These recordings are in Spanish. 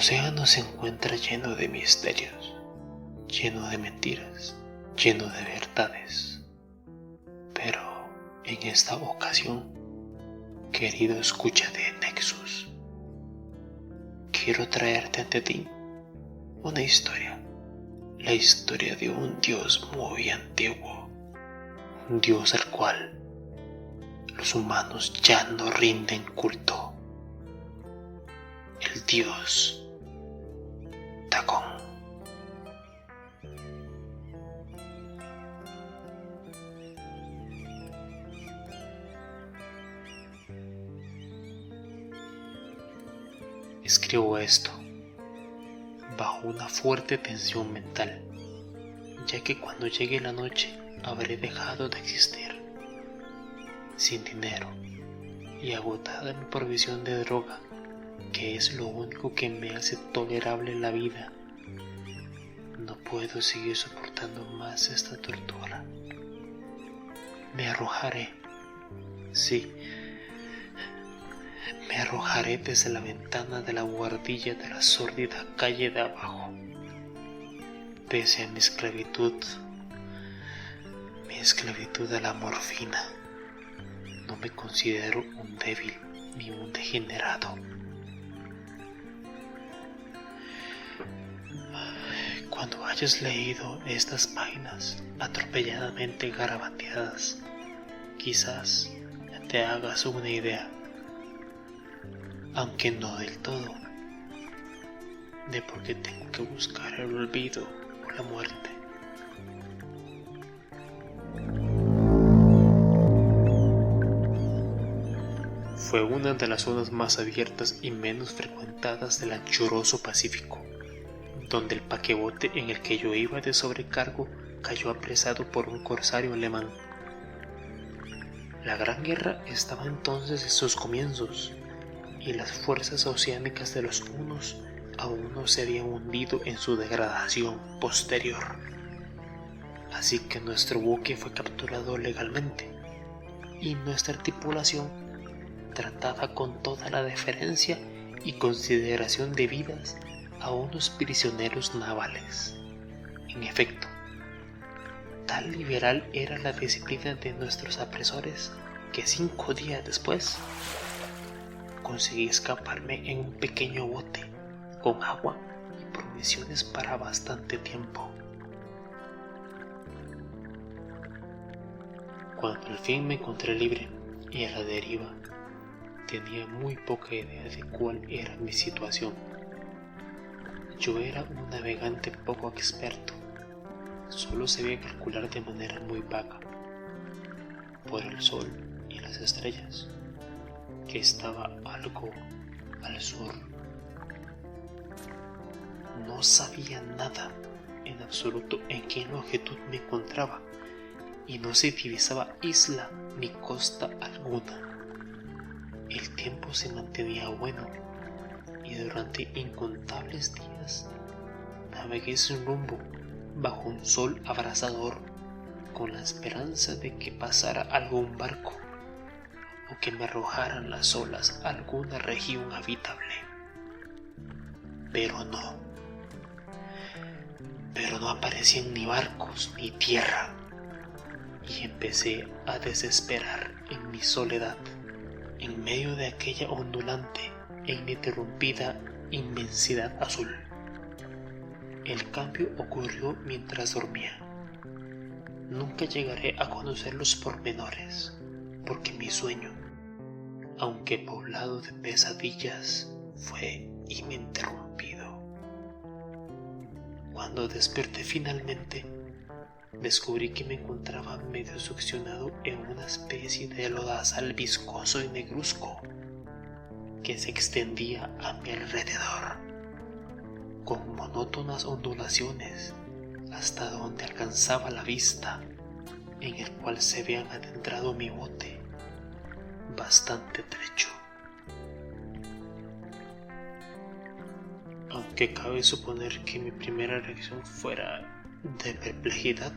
océano se encuentra lleno de misterios, lleno de mentiras, lleno de verdades. Pero en esta ocasión, querido escucha de Nexus, quiero traerte ante ti una historia, la historia de un Dios muy antiguo, un Dios al cual los humanos ya no rinden culto, el Dios Dagón. Escribo esto bajo una fuerte tensión mental, ya que cuando llegue la noche habré dejado de existir, sin dinero y agotada mi provisión de droga, que es lo único que me hace tolerable la vida. No puedo seguir soportando más esta tortura. Me arrojaré, sí, me arrojaré desde la ventana de la buhardilla de la sórdida calle de abajo. Pese a mi esclavitud a la morfina, no me considero un débil ni un degenerado. Cuando hayas leído estas páginas atropelladamente garabateadas, quizás te hagas una idea, aunque no del todo, de por qué tengo que buscar el olvido o la muerte. Fue una de las zonas más abiertas y menos frecuentadas del anchuroso Pacífico, donde el paquebote en el que yo iba de sobrecargo cayó apresado por un corsario alemán. La Gran Guerra estaba entonces en sus comienzos, y las fuerzas oceánicas de los hunos aún no se habían hundido en su degradación posterior. Así que nuestro buque fue capturado legalmente, y nuestra tripulación, tratada con toda la deferencia y consideración debidas a unos prisioneros navales. En efecto, tal liberal era la disciplina de nuestros apresores que 5 días después conseguí escaparme en un pequeño bote con agua y provisiones para bastante tiempo. Cuando al fin me encontré libre y a la deriva, tenía muy poca idea de cuál era mi situación. Yo era un navegante poco experto, solo sabía calcular de manera muy vaga, por el sol y las estrellas, que estaba algo al sur. No sabía nada en absoluto en qué longitud me encontraba, y no se divisaba isla ni costa alguna. El tiempo se mantenía bueno, y durante incontables días navegué sin rumbo bajo un sol abrasador, con la esperanza de que pasara algún barco o que me arrojaran las olas a alguna región habitable. Pero no aparecían ni barcos ni tierra, y empecé a desesperar en mi soledad, en medio de aquella ondulante e ininterrumpida inmensidad azul. El cambio ocurrió mientras dormía. Nunca llegaré a conocer los pormenores, porque mi sueño, aunque poblado de pesadillas, fue ininterrumpido. Cuando desperté finalmente, descubrí que me encontraba medio succionado en una especie de lodazal viscoso y negruzco que se extendía a mi alrededor, con monótonas ondulaciones hasta donde alcanzaba la vista, en el cual se habían adentrado mi bote bastante trecho. Aunque cabe suponer que mi primera reacción fuera de perplejidad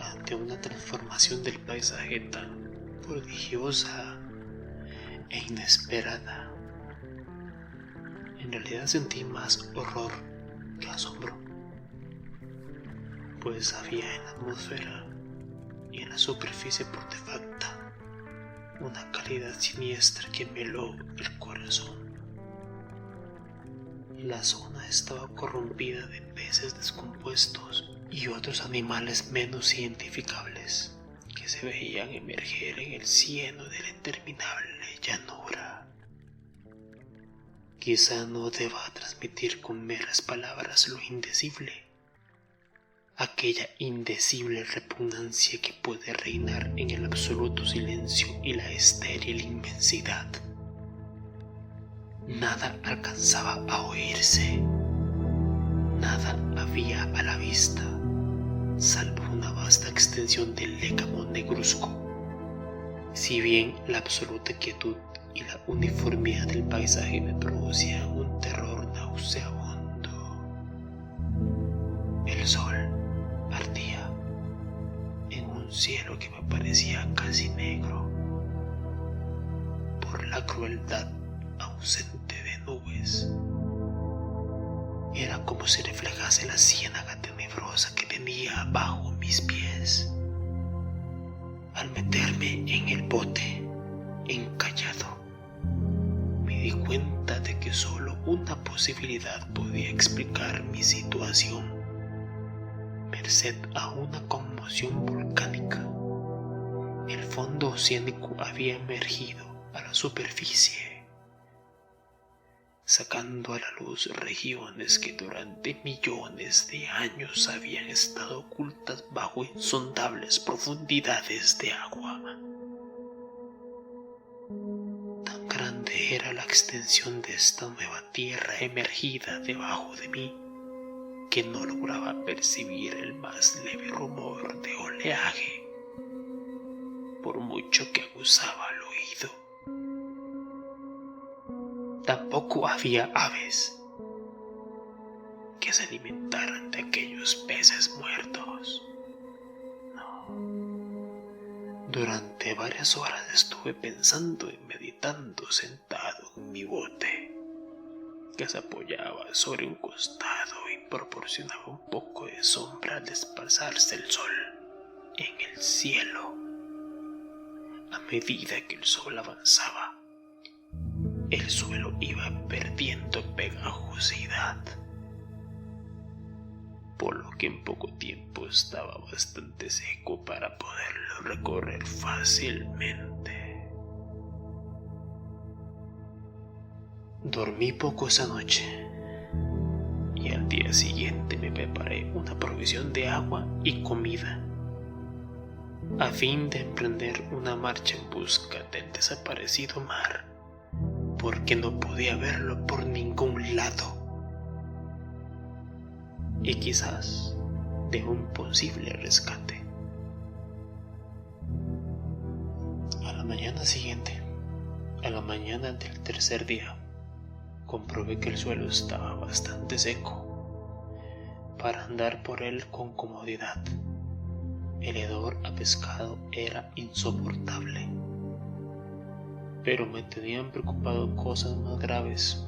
ante una transformación del paisaje tan prodigiosa e inesperada. En realidad sentí más horror que asombro, pues había en la atmósfera y en la superficie putrefacta una calidad siniestra que me heló el corazón. La zona estaba corrompida de peces descompuestos y otros animales menos identificables que se veían emerger en el cieno de la interminable llanura. Quizá no deba transmitir con meras palabras lo indecible, aquella indecible repugnancia que puede reinar en el absoluto silencio y la estéril inmensidad. Nada alcanzaba a oírse, nada había a la vista, salvo una vasta extensión del lécamo negruzco. Si bien la absoluta quietud y la uniformidad del paisaje me producían un terror nauseabundo, el sol ardía en un cielo que me parecía casi negro por la crueldad ausente de nubes. Era como si reflejase la ciénaga tenebrosa que tenía bajo mis pies. Al meterme en el bote, encallado, me di cuenta de que solo una posibilidad podía explicar mi situación, merced a una conmoción volcánica. El fondo oceánico había emergido a la superficie, sacando a la luz regiones que durante millones de años habían estado ocultas bajo insondables profundidades de agua. Tan grande era la extensión de esta nueva tierra emergida debajo de mí, que no lograba percibir el más leve rumor de oleaje, por mucho que aguzaba el oído. Tampoco había aves que se alimentaran de aquellos peces muertos. No. Durante varias horas estuve pensando y meditando sentado en mi bote, que se apoyaba sobre un costado y proporcionaba un poco de sombra al desplazarse el sol en el cielo. A medida que el sol avanzaba, el suelo iba perdiendo pegajosidad, por lo que en poco tiempo estaba bastante seco para poderlo recorrer fácilmente. Dormí poco esa noche y al día siguiente me preparé una provisión de agua y comida a fin de emprender una marcha en busca del desaparecido mar, porque no podía verlo por ningún lado, y quizás de un posible rescate. A la mañana siguiente, a la mañana del tercer día, comprobé que el suelo estaba bastante seco para andar por él con comodidad. El hedor a pescado era insoportable, pero me tenían preocupado cosas más graves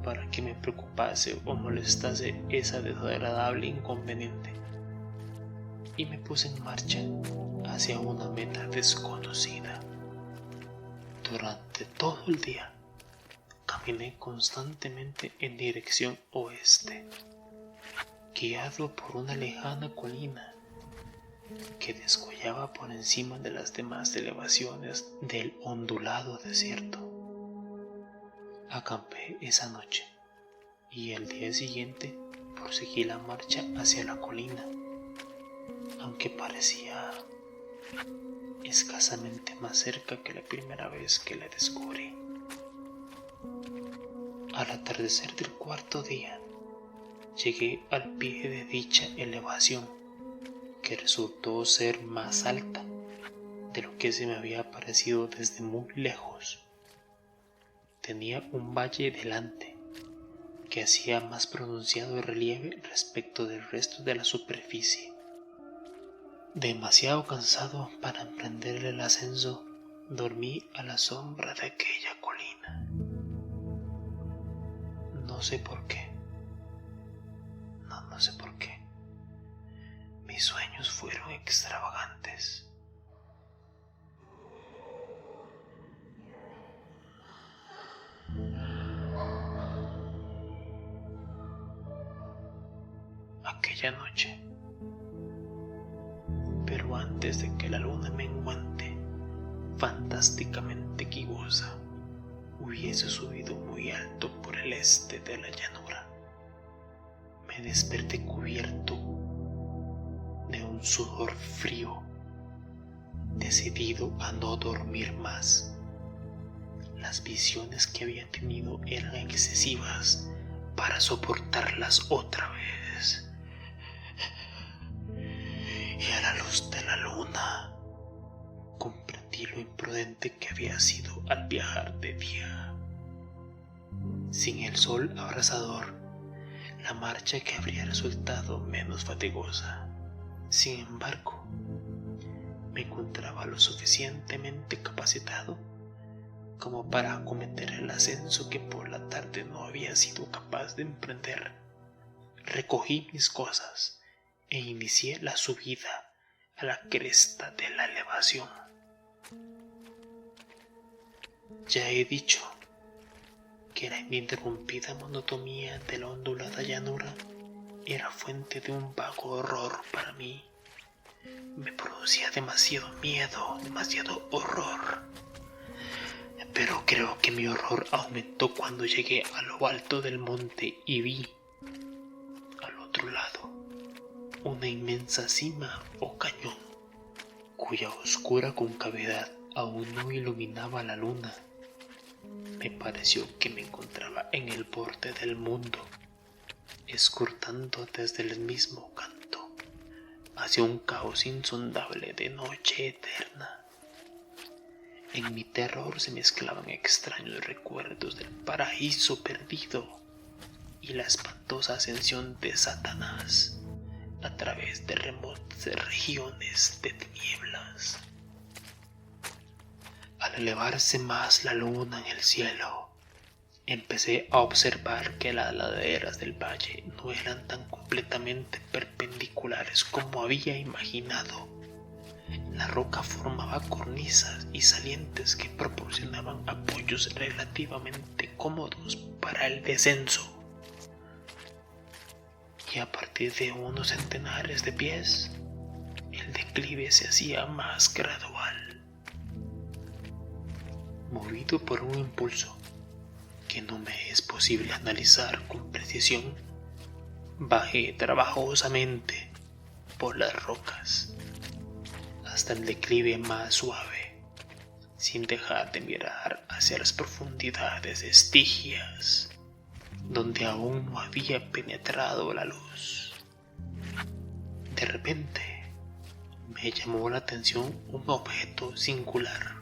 para que me preocupase o molestase esa desagradable inconveniente, y me puse en marcha hacia una meta desconocida. Durante todo el día caminé constantemente en dirección oeste, guiado por una lejana colina que descollaba por encima de las demás elevaciones del ondulado desierto. Acampé esa noche y al día siguiente proseguí la marcha hacia la colina, aunque parecía escasamente más cerca que la primera vez que la descubrí. Al atardecer del cuarto día, llegué al pie de dicha elevación, que resultó ser más alta de lo que se me había parecido desde muy lejos. Tenía un valle delante que hacía más pronunciado el relieve respecto del resto de la superficie. Demasiado cansado para emprender el ascenso, dormí a la sombra de aquella colina. No No sé por qué. No sé por qué. Mis sueños fueron extravagantes. Aquella noche, pero antes de que la luna menguante, fantásticamente gibosa, hubiese subido muy alto por el este de la llanura, me desperté cubierto de un sudor frío, decidido a no dormir más. Las visiones que había tenido eran excesivas para soportarlas otra vez. Y a la luz de la luna comprendí lo imprudente que había sido al viajar de día. Sin el sol abrasador, la marcha que habría resultado menos fatigosa. Sin embargo, me encontraba lo suficientemente capacitado como para acometer el ascenso que por la tarde no había sido capaz de emprender. Recogí mis cosas e inicié la subida a la cresta de la elevación. Ya he dicho que la ininterrumpida monotonía de la ondulada llanura era fuente de un vago horror para mí. Me producía demasiado miedo, demasiado horror. Pero creo que mi horror aumentó cuando llegué a lo alto del monte y vi, al otro lado, una inmensa cima o cañón, cuya oscura concavidad aún no iluminaba la luna. Me pareció que me encontraba en el borde del mundo, escrutando desde el mismo canto hacia un caos insondable de noche eterna. En mi terror se mezclaban extraños recuerdos del paraíso perdido y la espantosa ascensión de Satanás a través de remotas regiones de tinieblas. Al elevarse más la luna en el cielo, empecé a observar que las laderas del valle no eran tan completamente perpendiculares como había imaginado. La roca formaba cornisas y salientes que proporcionaban apoyos relativamente cómodos para el descenso. Y a partir de unos centenares de pies, el declive se hacía más gradual. Movido por un impulso que no me es posible analizar con precisión, bajé trabajosamente por las rocas hasta el declive más suave, sin dejar de mirar hacia las profundidades de Estigias, donde aún no había penetrado la luz. De repente me llamó la atención un objeto singular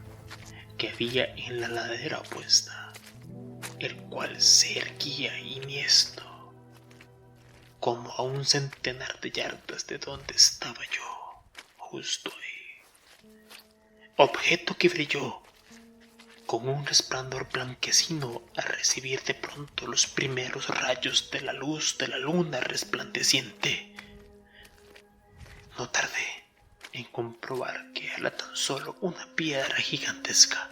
que había en la ladera opuesta, el cual se erguía inhiesto, como a un centenar de yardas de donde estaba yo, justo ahí. Objeto que brilló con un resplandor blanquecino al recibir de pronto los primeros rayos de la luz de la luna resplandeciente. No tardé en comprobar que era tan solo una piedra gigantesca,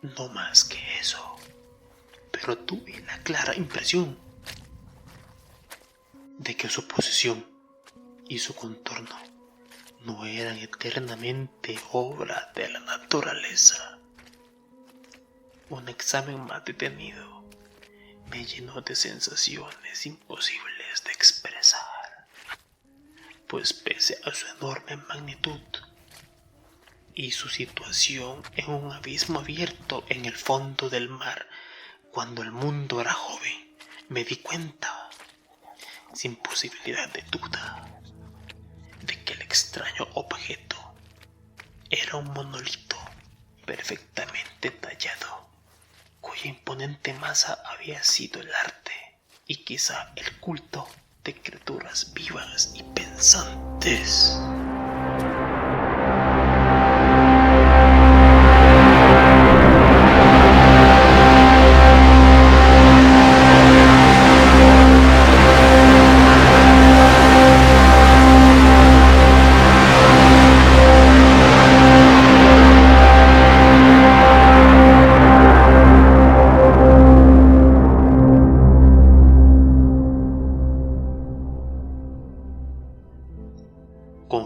no más que eso, pero tuve la clara impresión de que su posición y su contorno no eran eternamente obra de la naturaleza. Un examen más detenido me llenó de sensaciones imposibles de expresar, pues pese a su enorme magnitud y su situación en un abismo abierto en el fondo del mar, cuando el mundo era joven, me di cuenta, sin posibilidad de duda, de que el extraño objeto era un monolito perfectamente tallado, cuya imponente masa había sido el arte y quizá el culto de criaturas vivas y pensantes.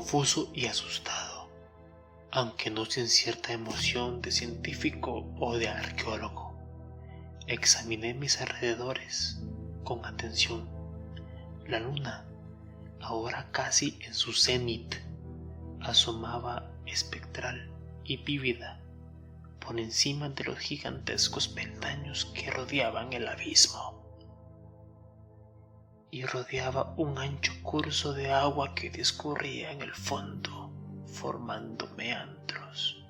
confuso y asustado, aunque no sin cierta emoción de científico o de arqueólogo. Examiné mis alrededores con atención. La luna, ahora casi en su cenit, asomaba espectral y vívida por encima de los gigantescos peldaños que rodeaban el abismo, y rodeaba un ancho curso de agua que discurría en el fondo, formando meandros,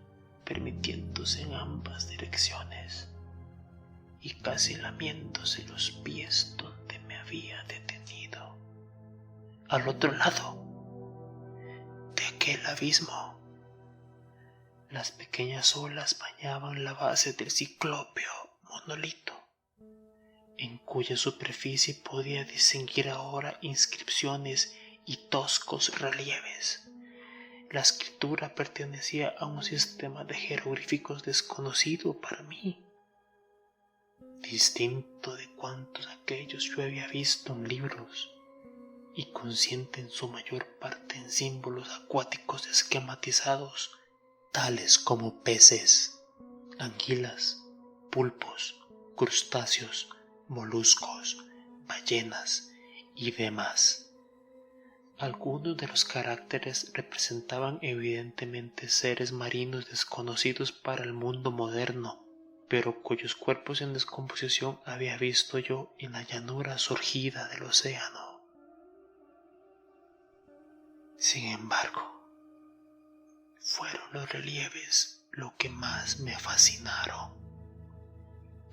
permitiéndose en ambas direcciones, y casi lamiéndose los pies donde me había detenido. Al otro lado de aquel abismo, las pequeñas olas bañaban la base del ciclópeo monolito, en cuya superficie podía distinguir ahora inscripciones y toscos relieves. La escritura pertenecía a un sistema de jeroglíficos desconocido para mí, distinto de cuantos aquellos yo había visto en libros, y consciente en su mayor parte en símbolos acuáticos esquematizados, tales como peces, anguilas, pulpos, crustáceos, moluscos, ballenas y demás. Algunos de los caracteres representaban evidentemente seres marinos desconocidos para el mundo moderno, pero cuyos cuerpos en descomposición había visto yo en la llanura surgida del océano. Sin embargo, fueron los relieves lo que más me fascinaron,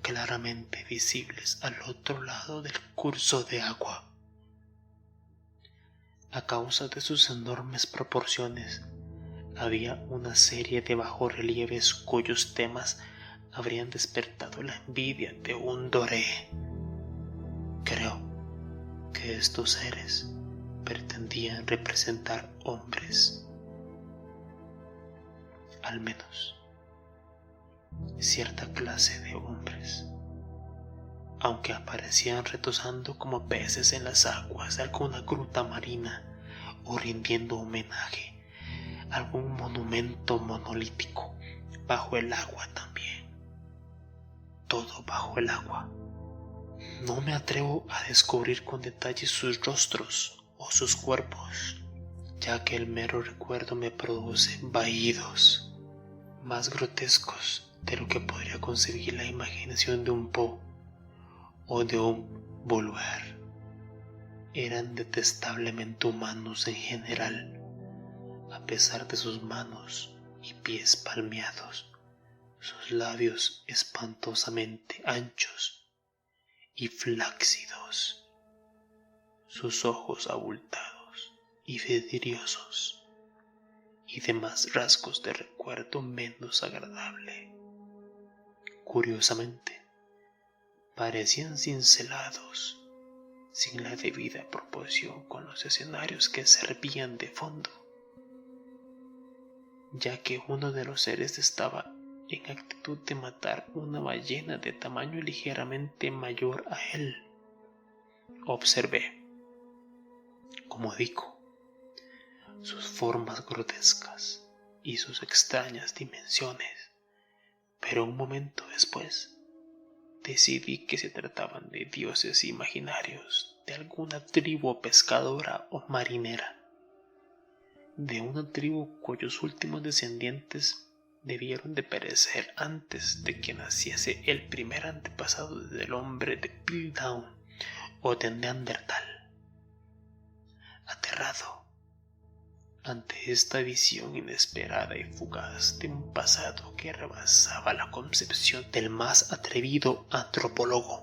claramente visibles al otro lado del curso de agua. A causa de sus enormes proporciones, había una serie de bajorrelieves cuyos temas habrían despertado la envidia de un doré. Creo que estos seres pretendían representar hombres, al menos cierta clase de hombres, aunque aparecían retozando como peces en las aguas de alguna gruta marina o rindiendo homenaje a algún monumento monolítico bajo el agua también. Todo bajo el agua. No me atrevo a descubrir con detalle sus rostros o sus cuerpos, ya que el mero recuerdo me produce vahidos más grotescos de lo que podría concebir la imaginación de un Poe o de un Boulevard. Eran detestablemente humanos en general, a pesar de sus manos y pies palmeados, sus labios espantosamente anchos y flácidos, sus ojos abultados y vidriosos, y demás rasgos de recuerdo menos agradable. Curiosamente, parecían cincelados, sin la debida proporción con los escenarios que servían de fondo, ya que uno de los seres estaba en actitud de matar una ballena de tamaño ligeramente mayor a él. Observé, como digo, sus formas grotescas y sus extrañas dimensiones, pero un momento después decidí que se trataban de dioses imaginarios de alguna tribu pescadora o marinera, de una tribu cuyos últimos descendientes debieron de perecer antes de que naciese el primer antepasado del hombre de Piltdown o de Neandertal. Aterrado ante esta visión inesperada y fugaz de un pasado que rebasaba la concepción del más atrevido antropólogo,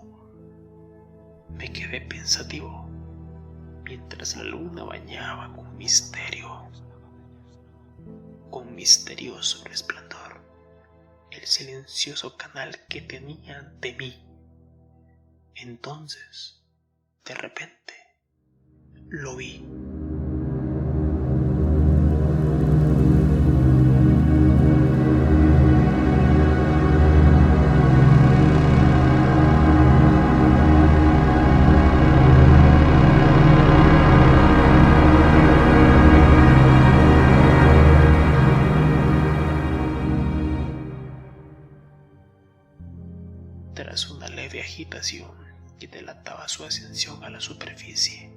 me quedé pensativo mientras la luna bañaba con misterioso resplandor el silencioso canal que tenía ante mí. Entonces, de repente, lo vi. Tras una leve agitación que delataba su ascensión a la superficie,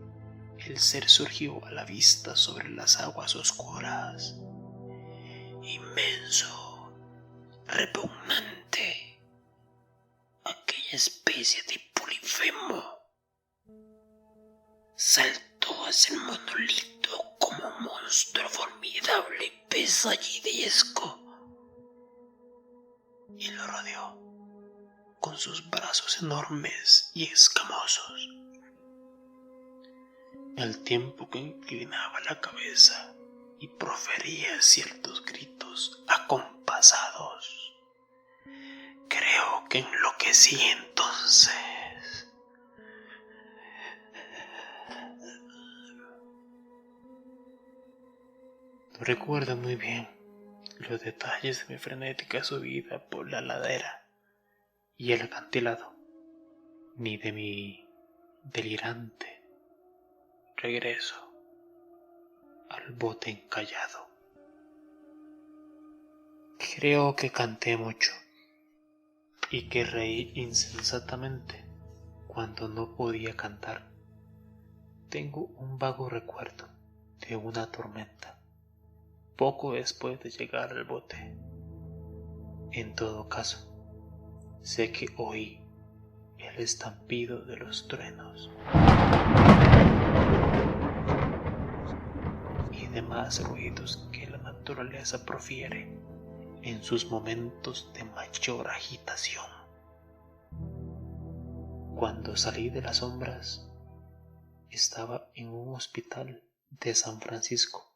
el ser surgió a la vista sobre las aguas oscuras. Inmenso, repugnante, aquella especie de polifemo saltó hacia el monolito como un monstruo formidable y pesadillesco y lo rodeó con sus brazos enormes y escamosos, al tiempo que inclinaba la cabeza y profería ciertos gritos acompasados. Creo que enloquecí entonces. No recuerdo muy bien los detalles de mi frenética subida por la ladera y el acantilado, ni de mi delirante regreso al bote encallado. Creo que canté mucho y que reí insensatamente cuando no podía cantar. Tengo un vago recuerdo de una tormenta poco después de llegar al bote. En todo caso, sé que oí el estampido de los truenos y demás ruidos que la naturaleza profiere en sus momentos de mayor agitación. Cuando salí de las sombras, estaba en un hospital de San Francisco.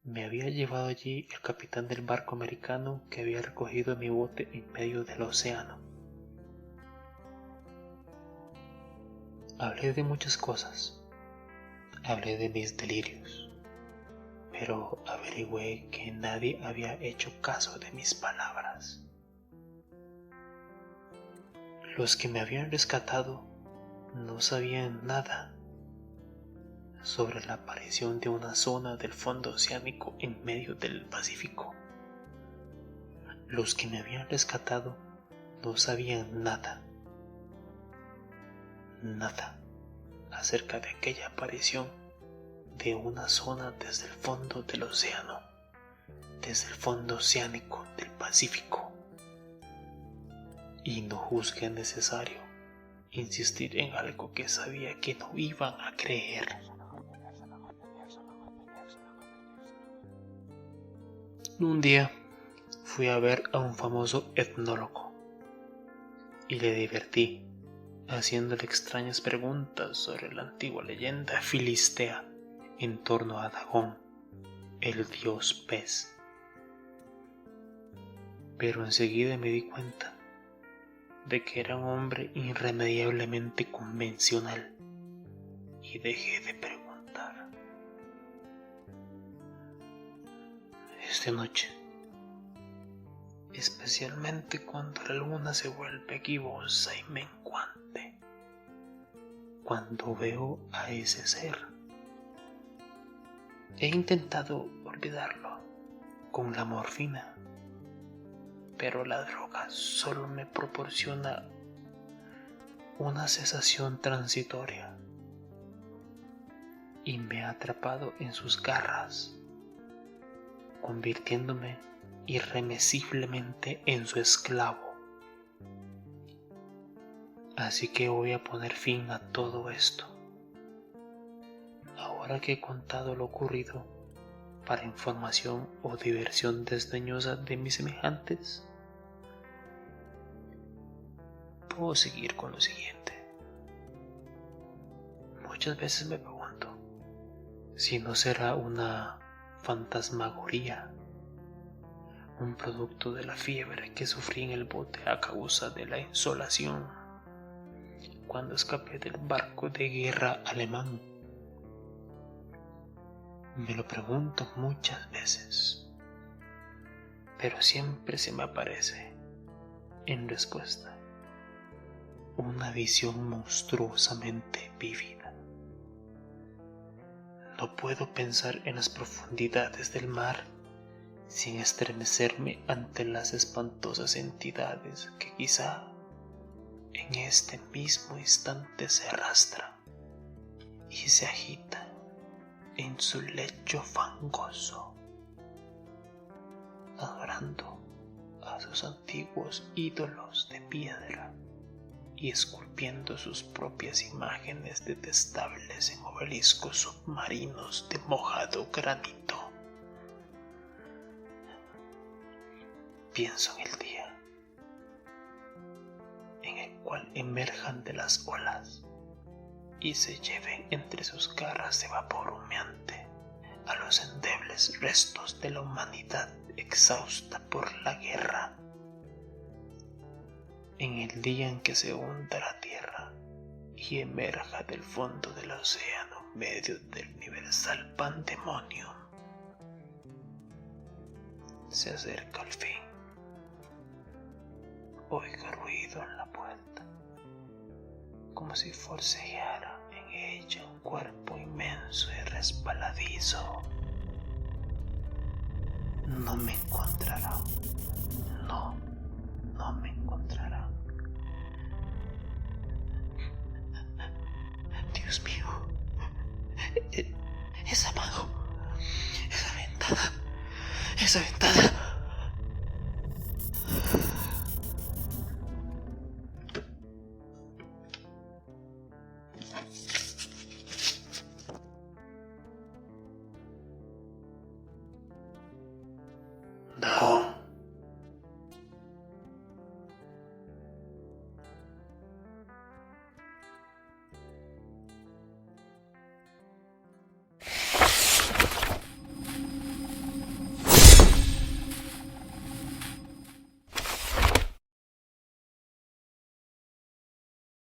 Me había llevado allí el capitán del barco americano que había recogido mi bote en medio del océano. Hablé de muchas cosas. Hablé de mis delirios, pero averigüé que nadie había hecho caso de mis palabras. Los que me habían rescatado no sabían nada sobre la aparición de una zona del fondo oceánico en medio del Pacífico. Los que me habían rescatado no sabían nada acerca de aquella aparición de una zona desde el fondo del océano, desde el fondo oceánico del Pacífico. Y no juzgué necesario insistir en algo que sabía que no iban a creer. Un día fui a ver a un famoso etnólogo y le divertí haciéndole extrañas preguntas sobre la antigua leyenda filistea en torno a Dagón, el dios pez. Pero enseguida me di cuenta de que era un hombre irremediablemente convencional y dejé de preguntar. Esta noche, especialmente cuando la luna se vuelve gibosa y menguante, cuando veo a ese ser, he intentado olvidarlo con la morfina, pero la droga solo me proporciona una sensación transitoria y me ha atrapado en sus garras, convirtiéndome irremisiblemente en su esclavo. Así que voy a poner fin a todo esto. Ahora que he contado lo ocurrido para información o diversión desdeñosa de mis semejantes, puedo seguir con lo siguiente. Muchas veces me pregunto si no será una fantasmagoría, un producto de la fiebre que sufrí en el bote a causa de la insolación cuando escapé del barco de guerra alemán. Me lo pregunto muchas veces, pero siempre se me aparece en respuesta una visión monstruosamente vívida. No puedo pensar en las profundidades del mar sin estremecerme ante las espantosas entidades que quizá en este mismo instante se arrastran y se agitan en su lecho fangoso, adorando a sus antiguos ídolos de piedra y esculpiendo sus propias imágenes detestables en obeliscos submarinos de mojado granito. Pienso en el día en el cual emerjan de las olas y se lleven entre sus garras de vapor humeante a los endebles restos de la humanidad exhausta por la guerra. En el día en que se hunda la tierra y emerja del fondo del océano en medio del universal pandemonium, se acerca el fin. Oigo ruido en la puerta, como si forcejeara en ella un cuerpo inmenso y resbaladizo. No me encontrarán, no me encontrarán. Dios mío, esa mano, esa ventana.